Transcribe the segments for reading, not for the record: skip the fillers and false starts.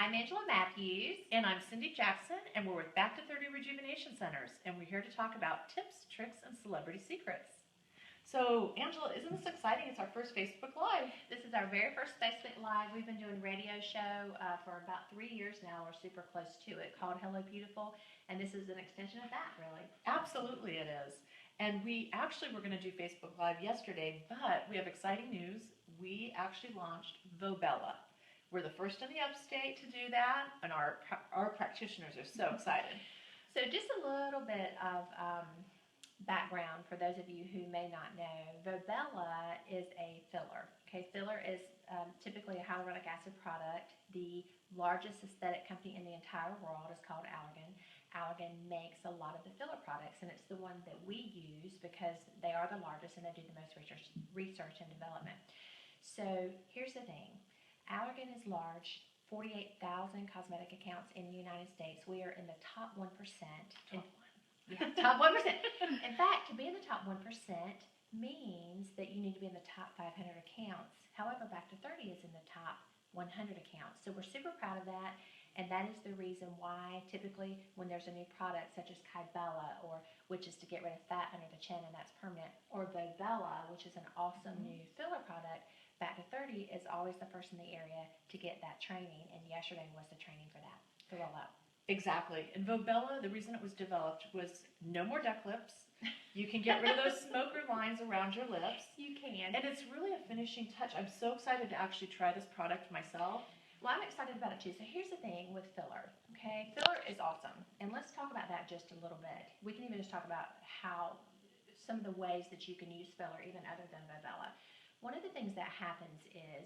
I'm Angela Matthews. And I'm Cindy Jackson, and we're with Back to 30 Rejuvenation Centers, and we're here to talk about tips, tricks, and celebrity secrets. So, Angela, isn't this exciting? It's our first Facebook Live. This is our very first Facebook Live. We've been doing radio show for about 3 years now. We're super close to it, called Hello Beautiful, and this is an extension of that, really. Absolutely, it is. And we actually were going to do Facebook Live yesterday, but we have exciting news. We actually launched Volbella. We're the first in the upstate to do that, and our practitioners are so excited. So just a little bit of background for those of you who may not know. Volbella is a filler. Okay, filler is typically a hyaluronic acid product. The largest aesthetic company in the entire world is called Allergan. Allergan makes a lot of the filler products, and it's the one that we use because they are the largest and they do the most research and development. So here's the thing. Allergan is large, 48,000 cosmetic accounts in the United States. We are in the top 1%. Top 1%. In fact, to be in the top 1% means that you need to be in the top 500 accounts. However, Back to 30 is in the top 100 accounts. So we're super proud of that, and that is the reason why typically when there's a new product such as Kybella, which is to get rid of fat under the chin and that's permanent, or Volbella, which is an awesome new filler product, Back to 30 is always the first in the area to get that training, and yesterday was the training for that, to roll out. Exactly. And Volbella, the reason it was developed was no more duck lips. You can get rid of those smoker lines around your lips. You can. And it's really a finishing touch. I'm so excited to actually try this product myself. Well, I'm excited about it too. So here's the thing with filler, okay? Filler is awesome. And let's talk about that just a little bit. We can even just talk about how some of the ways that you can use filler even other than Volbella. One of the things that happens is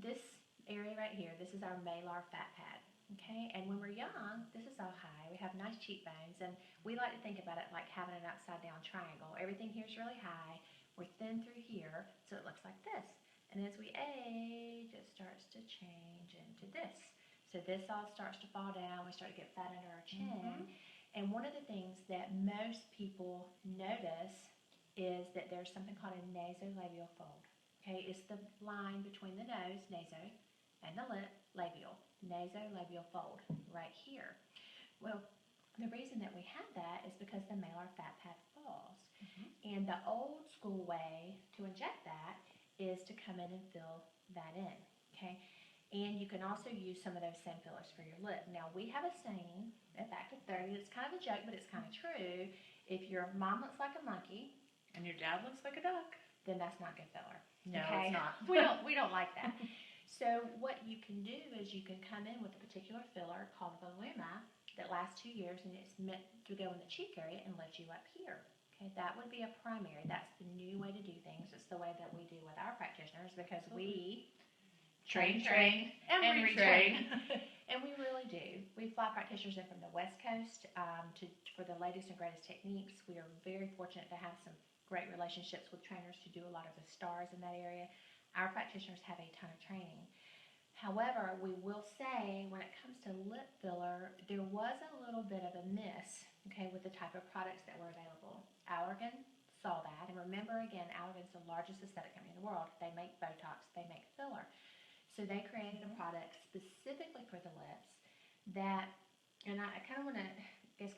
this area right here, this is our malar fat pad. Okay, and when we're young, this is all high. We have nice cheekbones, and we like to think about it like having an upside-down triangle. Everything here is really high. We're thin through here, so it looks like this. And as we age, it starts to change into this. So this all starts to fall down. We start to get fat under our chin. And one of the things that most people notice is that there's something called a nasolabial fold. Okay, it's the line between the nose, naso, and the lip, labial. Nasolabial fold right here. Well, the reason that we have that is because the malar fat pad falls. And the old school way to inject that is to come in and fill that in. Okay, and you can also use some of those same fillers for your lip. Now, we have a saying at Back to 30, it's kind of a joke, but it's kind of true. If your mom looks like a monkey and your dad looks like a duck, then that's not good filler. No, okay? It's not. we don't like that. So what you can do is you can come in with a particular filler called Voluma that lasts 2 years, and it's meant to go in the cheek area and lift you up here. Okay, that would be a primary. That's the new way to do things. It's the way that we do with our practitioners because we train, and retrain. And we really do. We fly practitioners in from the West Coast for the latest and greatest techniques. We are very fortunate to have some great relationships with trainers who do a lot of the stars in that area. Our practitioners have a ton of training. However, we will say when it comes to lip filler, there was a little bit of a miss, okay, with the type of products that were available. Allergan saw that, and remember again, Allergan's the largest aesthetic company in the world. They make Botox, they make filler. So they created a product specifically for the lips that, and I kind of want to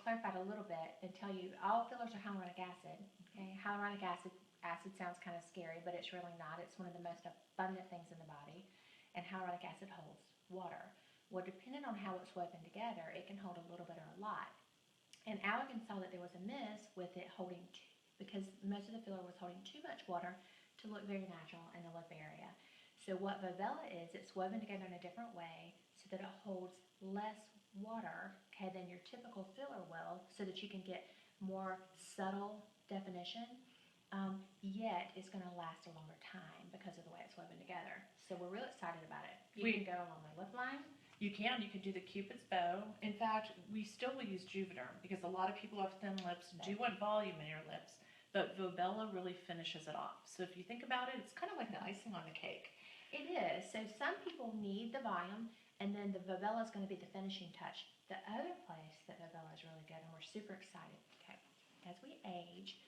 clarify it a little bit and tell you all fillers are hyaluronic acid. Okay, hyaluronic acid sounds kind of scary, but it's really not. It's one of the most abundant things in the body, and hyaluronic acid holds water. Well, depending on how it's woven together, it can hold a little bit or a lot. And Allergan saw that there was a miss with it holding, because most of the filler was holding too much water to look very natural in the lip area. So what Volbella is, it's woven together in a different way so that it holds less water, okay, than your typical filler will, so that you can get more subtle definition. Yet it's going to last a longer time because of the way it's woven together. So we're real excited about it. You can go along the lip line. You can do the Cupid's bow. In fact, we still will use Juvederm because a lot of people have thin lips, do want volume in your lips, but Volbella really finishes it off. So if you think about it, it's kind of like the icing on the cake. It is. So some people need the volume, and then the Volbella is going to be the finishing touch. The other place that Volbella is really good, and we're super excited, okay, as we age,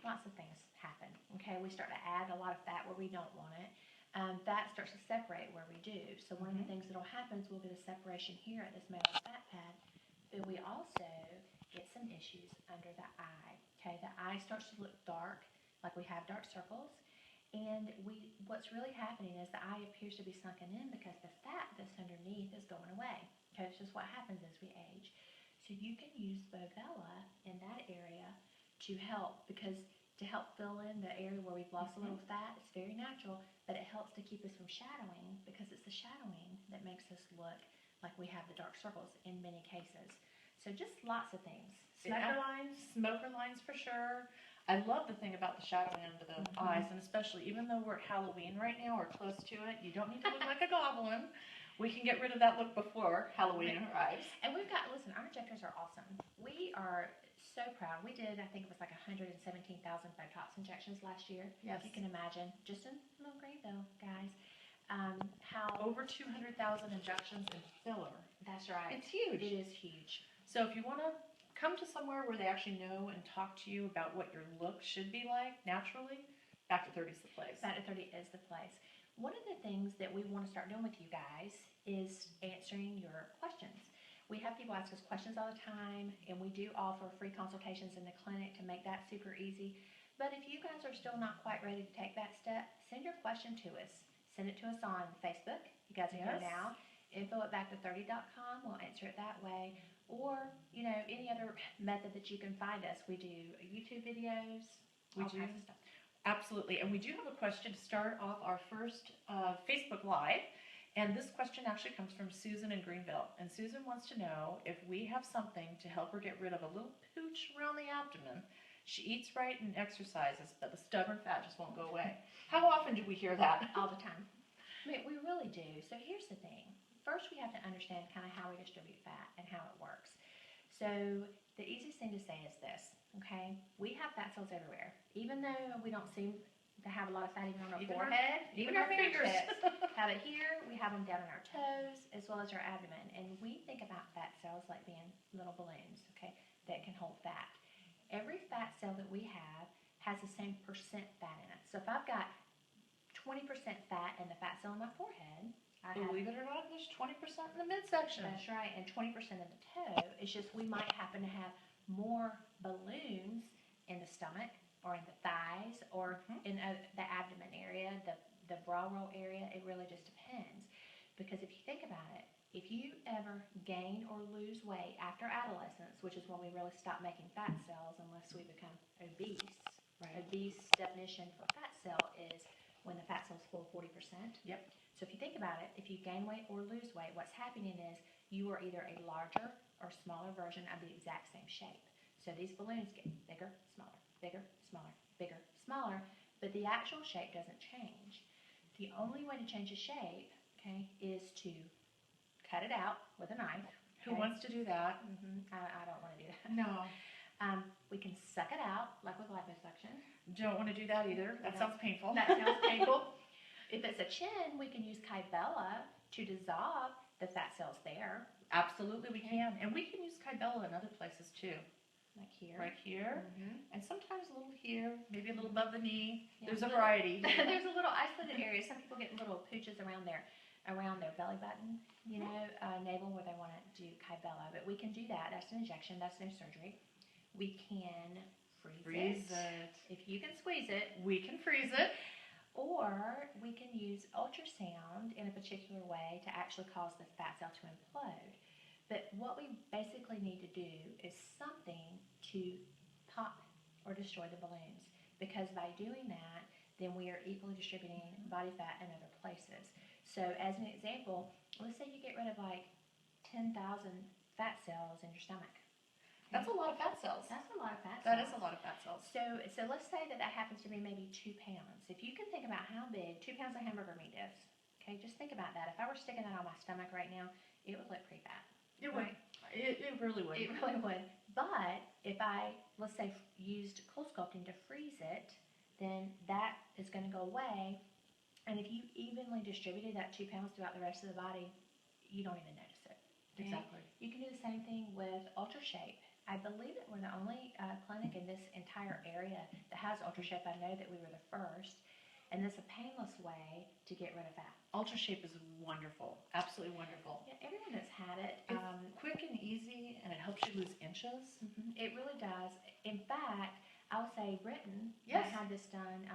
lots of things happen. Okay, we start to add a lot of fat where we don't want it. Fat starts to separate where we do. So one of the things that'll happen is we'll get a separation here at this middle fat pad, but we also get some issues under the eye. Okay, the eye starts to look dark, like we have dark circles, and what's really happening is the eye appears to be sunken in because the fat that's underneath is going away. Okay, it's just what happens as we age. So you can use Volbella in that area to help fill in the area where we've lost a little fat. It's very natural, but it helps to keep us from shadowing because it's the shadowing that makes us look like we have the dark circles in many cases. So just lots of things. Smoker lines for sure. I love the thing about the shadowing under the eyes, and especially even though we're at Halloween right now or close to it, you don't need to look like a goblin. We can get rid of that look before Halloween arrives. And listen, our injectors are awesome. We are so proud. We did, I think it was like 117,000 Botox injections last year. Yes. If you can imagine, just in Little Greenville, guys. Over 200,000 injections in filler. That's right. It's huge. It is huge. So if you want to come to somewhere where they actually know and talk to you about what your look should be like naturally, Back to 30 is the place. Back to 30 is the place. One of the things that we want to start doing with you guys is answering your questions. We have people ask us questions all the time, and we do offer free consultations in the clinic to make that super easy. But if you guys are still not quite ready to take that step, send your question to us. Send it to us on Facebook. You guys can go now. info@backto30.com. We'll answer it that way. Or, any other method that you can find us. We do YouTube videos, all kinds of stuff. Absolutely. And we do have a question to start off our first Facebook Live. And this question actually comes from Susan in Greenville. And Susan wants to know if we have something to help her get rid of a little pooch around the abdomen. She eats right and exercises, but the stubborn fat just won't go away. How often do we hear that? All the time. I mean, we really do. So here's the thing. First, we have to understand kind of how we distribute fat and how it works. So the easiest thing to say is this, okay? We have fat cells everywhere. Even though we don't seem to have a lot of fat even on our forehead, even our fingers have it here. We have them down on our toes as well as our abdomen. And we think about fat cells like being little balloons, okay, that can hold fat. Every fat cell that we have has the same percent fat in it. So if I've got 20% fat in the fat cell in my forehead, believe it or not, there's 20% in the midsection. That's right, and 20% in the toe. It's just we might happen to have more balloons in the stomach or in the thighs or in the abdomen area, the bra roll area. It really just depends. Because if you think about it, if you ever gain or lose weight after adolescence, which is when we really stop making fat cells unless we become obese. Right. Obese definition for fat cell is when the fat cells full 40%. Yep. So if you think about it, if you gain weight or lose weight, what's happening is you are either a larger or smaller version of the exact same shape. So these balloons get bigger, smaller, bigger, smaller, bigger, smaller, but the actual shape doesn't change. The only way to change the shape, okay, is to cut it out with a knife. Okay? Who wants to do that? I don't want to do that. No. We can suck it out, like with liposuction. Don't want to do that either. That sounds painful. That sounds painful. If it's a chin, we can use Kybella to dissolve the fat cells there. Absolutely, we can. And we can use Kybella in other places too. Like here. Right here. And sometimes a little here, maybe a little above the knee. Yeah. There's a variety. There's a little isolated area. Some people get little pooches around their belly button, navel, where they want to do Kybella. But we can do that. That's an injection. That's no surgery. We can freeze it. If you can squeeze it, we can freeze it. Or we can use ultrasound in a particular way to actually cause the fat cell to implode. But what we basically need to do is something to pop or destroy the balloons. Because by doing that, then we are equally distributing body fat in other places. So as an example, let's say you get rid of like 10,000 fat cells in your stomach. That's a lot of fat cells. That's a lot of fat cells. That is a lot of fat cells. So let's say that happens to be maybe 2 pounds. If you can think about how big 2 pounds of hamburger meat is, okay, just think about that. If I were sticking that on my stomach right now, it would look pretty fat. It would. It really would. It really would. But if I, let's say, used cold sculpting to freeze it, then that is going to go away. And if you evenly distributed that 2 pounds throughout the rest of the body, you don't even notice it. Okay? Exactly. You can do the same thing with UltraShape. I believe that we're the only clinic in this entire area that has UltraShape. I know that we were the first. and it's a painless way to get rid of fat. Ultra Shape is wonderful, absolutely wonderful. Yeah, everyone that's had it, It's quick and easy, and it helps you lose inches. it really does. In fact, I would say Britain Yes. that had this done.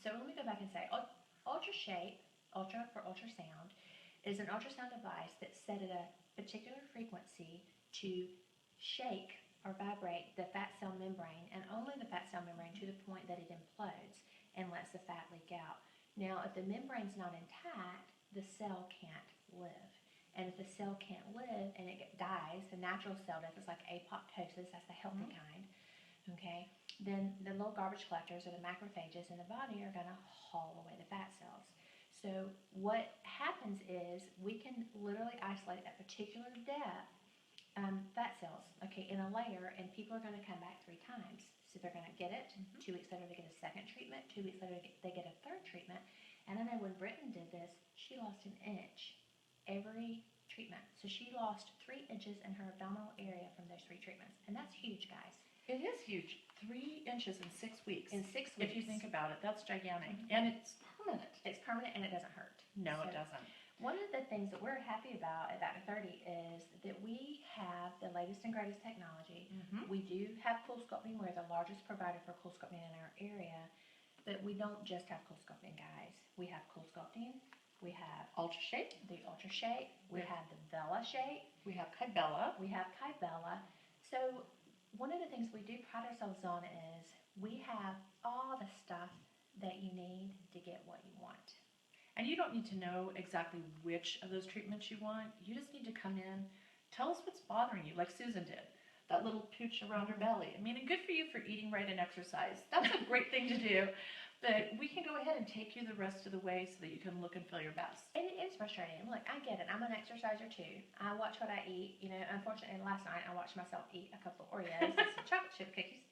So let me go back and say, Ultra Shape, Ultra for ultrasound, is an ultrasound device that's set at a particular frequency to shake or vibrate the fat cell membrane, and only the fat cell membrane, to the point that it implodes and lets the fat leak out. Now, if the membrane's not intact, the cell can't live. And if the cell can't live and it dies, the natural cell death is like apoptosis, that's the healthy kind, okay? Then the little garbage collectors, or the macrophages in the body, are gonna haul away the fat cells. So what happens is we can literally isolate at particular depth fat cells, okay, in a layer, and people are gonna come back 3 times. So they're gonna get it, 2 weeks later they get a second treatment, 2 weeks later they get a third treatment. And I know when Britain did this, she lost an inch every treatment. So she lost 3 inches in her abdominal area from those 3 treatments. And that's huge, guys. It is huge. 3 inches in 6 weeks. In 6 weeks. If you think about it, that's gigantic. And it's permanent. It's permanent and it doesn't hurt. No, So it doesn't. one of the things that we're happy about at Dr. 30 is that we have the latest and greatest technology. We do have cool sculpting. We're the largest provider for cool sculpting in our area. But we don't just have cool sculpting, guys. We have cool sculpting. We have Ultra Shape. the Ultra Shape. We have the Vella Shape. We have Kybella. We have Kybella. So one of the things we do pride ourselves on is we have all the stuff that you need to get what you want. And you don't need to know exactly which of those treatments you want. You just need to come in, tell us what's bothering you, like Susan did. That little pooch around her belly. I mean, and good for you for eating right and exercise. That's a great thing to do. But we can go ahead and take you the rest of the way so that you can look and feel your best. And it is frustrating. Look, I get it. I'm an exerciser too. I watch what I eat. You know, unfortunately, last night I watched myself eat a couple of Oreos and some chocolate chip cookies.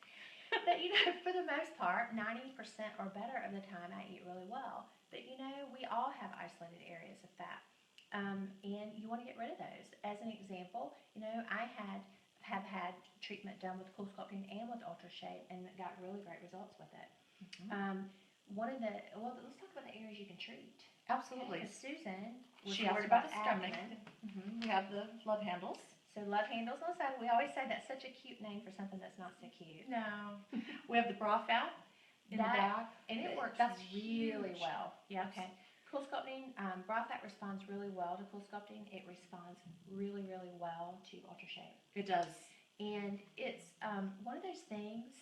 But, you know, for the most part, 90% or better of the time, I eat really well. But, you know, we all have isolated areas of fat. And you want to get rid of those. As an example, you know, I have had treatment done with cool sculpting and with Ultra Shape, and got really great results with it. Let's talk about the areas you can treat. Absolutely. Okay, Susan, She asked about the stomach. We have the love handles. So love handles on the side. We always say that's such a cute name for something that's not so cute. No. We have the bra fat in the back. And it works really well. Yes. Okay. Cool sculpting, bra fat responds really well to cool sculpting. It responds really, really well to Ultra Shape. It does. And it's one of those things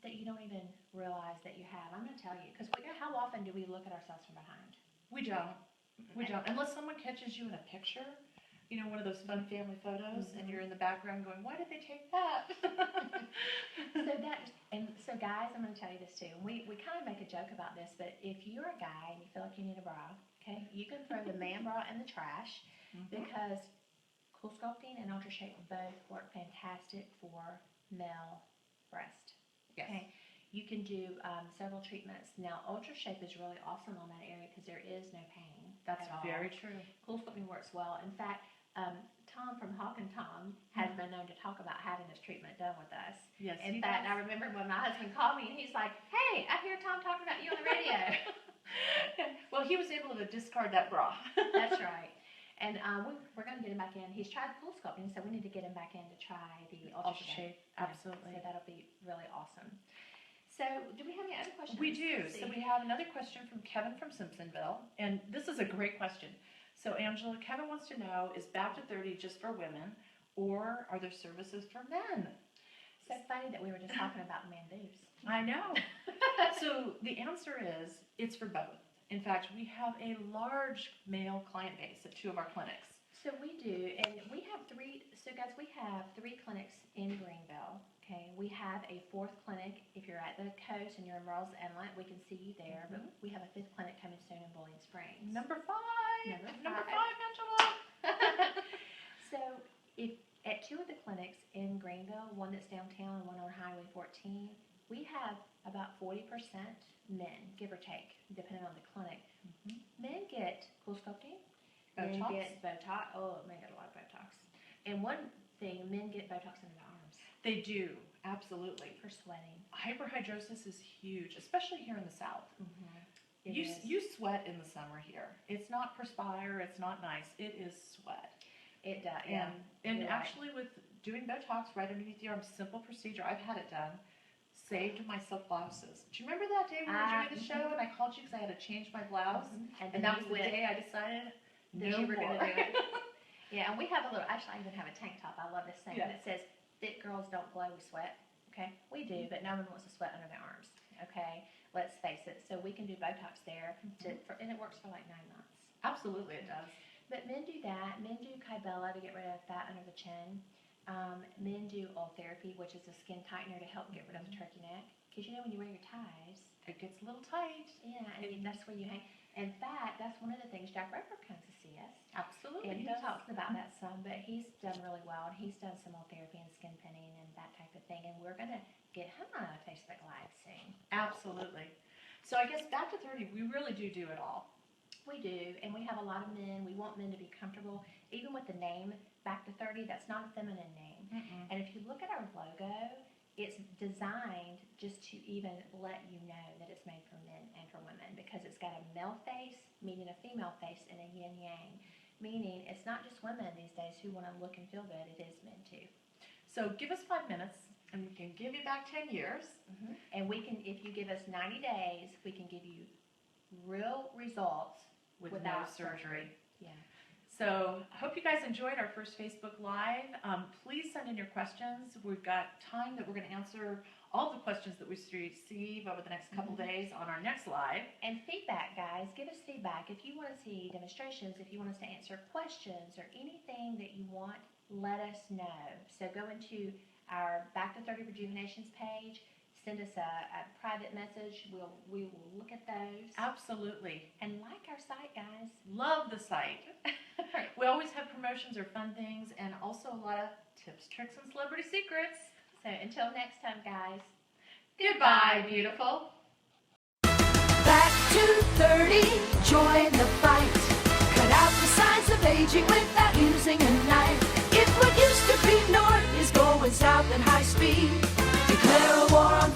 that you don't even realize that you have. I'm going to tell you, because how often do we look at ourselves from behind? We don't. We don't. Unless someone catches you in a picture, you know, one of those fun family photos, and you're in the background going, why did they take that? So guys, I'm going to tell you this too. We kind of make a joke about this, but if you're a guy and you feel like you need a bra, okay, you can throw the man bra in the trash, because cool sculpting and Ultra Shape both work fantastic for male breast. Yes. Okay. You can do several treatments. Now, Ultra Shape is really awesome on that area because there is no pain. That's at all. very true. Cool sculpting works well. In fact, Tom from Hawk and Tom has been known to talk about having this treatment done with us. Yes. In fact, I remember when my husband called me and he's like, "Hey, I hear Tom talking about you on the radio." Well, he was able to discard that bra. That's right. And we're going to get him back in. He's tried cool sculpting, so we need to get him back in to try the Ultra Shape. Absolutely. So that'll be really awesome. So, do we have any other questions? We do. So we have another question from Kevin from Simpsonville, and this is a great question. So Angela, Kevin wants to know, is Back to 30 just for women, or are there services for men? So funny that we were just talking about man boobs. I know. So the answer is, it's for both. In fact, we have a large male client base at 2 of our clinics. So we do, and we have 3, so guys, we have 3 clinics in Greenville, okay? We have a 4th clinic. If you're at the coast and you're in Merle's Inlet, we can see you there, but we have a 5th clinic coming soon in Bowling Springs. Number 5, Number 5, Angela. So if at 2 of the clinics in Greenville, one that's downtown and one on Highway 14, we have about 40% men, give or take, depending on the clinic. Men get cool sculpting. Men Botox. get Botox. Oh, men get a lot of Botox. And one thing, men get Botox in their arms. They do, absolutely. For sweating. Hyperhidrosis is huge, especially here in the South. It You is. you sweat in the summer here. It's not perspire. It's not nice. It is sweat. It does, yeah. And you're right. actually, with doing Botox right underneath the arm, simple procedure. I've had it done. Saved myself blouses. Do you remember that day we were doing the show and I called you because I had to change my blouse? Mhm. And that was the day I decided that no you were more. going to do it. Yeah, and we have a little, actually I even have a tank top, I love this thing, Yeah. that says, thick girls don't glow, we sweat, okay? We do, but no one wants to sweat under their arms, okay? Let's face it, so we can do Botox there, and it works for like 9 months. Absolutely, it does. But men do that, men do Kybella to get rid of fat under the chin. Men do oil therapy, which is a skin tightener to help get rid of the turkey neck. Because when you wear your ties, It gets a little tight. yeah, and that's where you hang. In fact, that's one of the things Jack Roper comes to see us. Absolutely. And he does. talks about that some, but he's done really well, and he's done some oil therapy and skin pinning and that type of thing. And we're going to get him on a Facebook Live soon. Absolutely. So I guess back to 30, we really do it all. We do, and we have a lot of men. We want men to be comfortable, even with the name Back to 30. That's not a feminine name. And if you look at our logo, it's designed just to even let you know that it's made for men and for women, because it's got a male face meeting a female face and a yin yang, meaning it's not just women these days who want to look and feel good. It is men too. So give us 5 minutes and we can give you back 10 years. And we can, if you give us 90 days, we can give you real results With no without surgery. Yeah. So hope you guys enjoyed our first Facebook Live. Please send in your questions. We've got time that we're going to answer all the questions that we receive over the next couple days on our next live. And feedback, guys. Give us feedback. If you want to see demonstrations, if you want us to answer questions or anything that you want, let us know. So go into our Back to 30 Rejuvenations page. Send us a private message. We will look at those. Absolutely. And like our site, guys. Love the site. We always have promotions or fun things and also a lot of tips, tricks, and celebrity secrets. So until next time, guys. Goodbye, beautiful. Back to 30, join the fight. Cut out the signs of aging without using a knife. If what used to be north is going south at high speed, declare a war on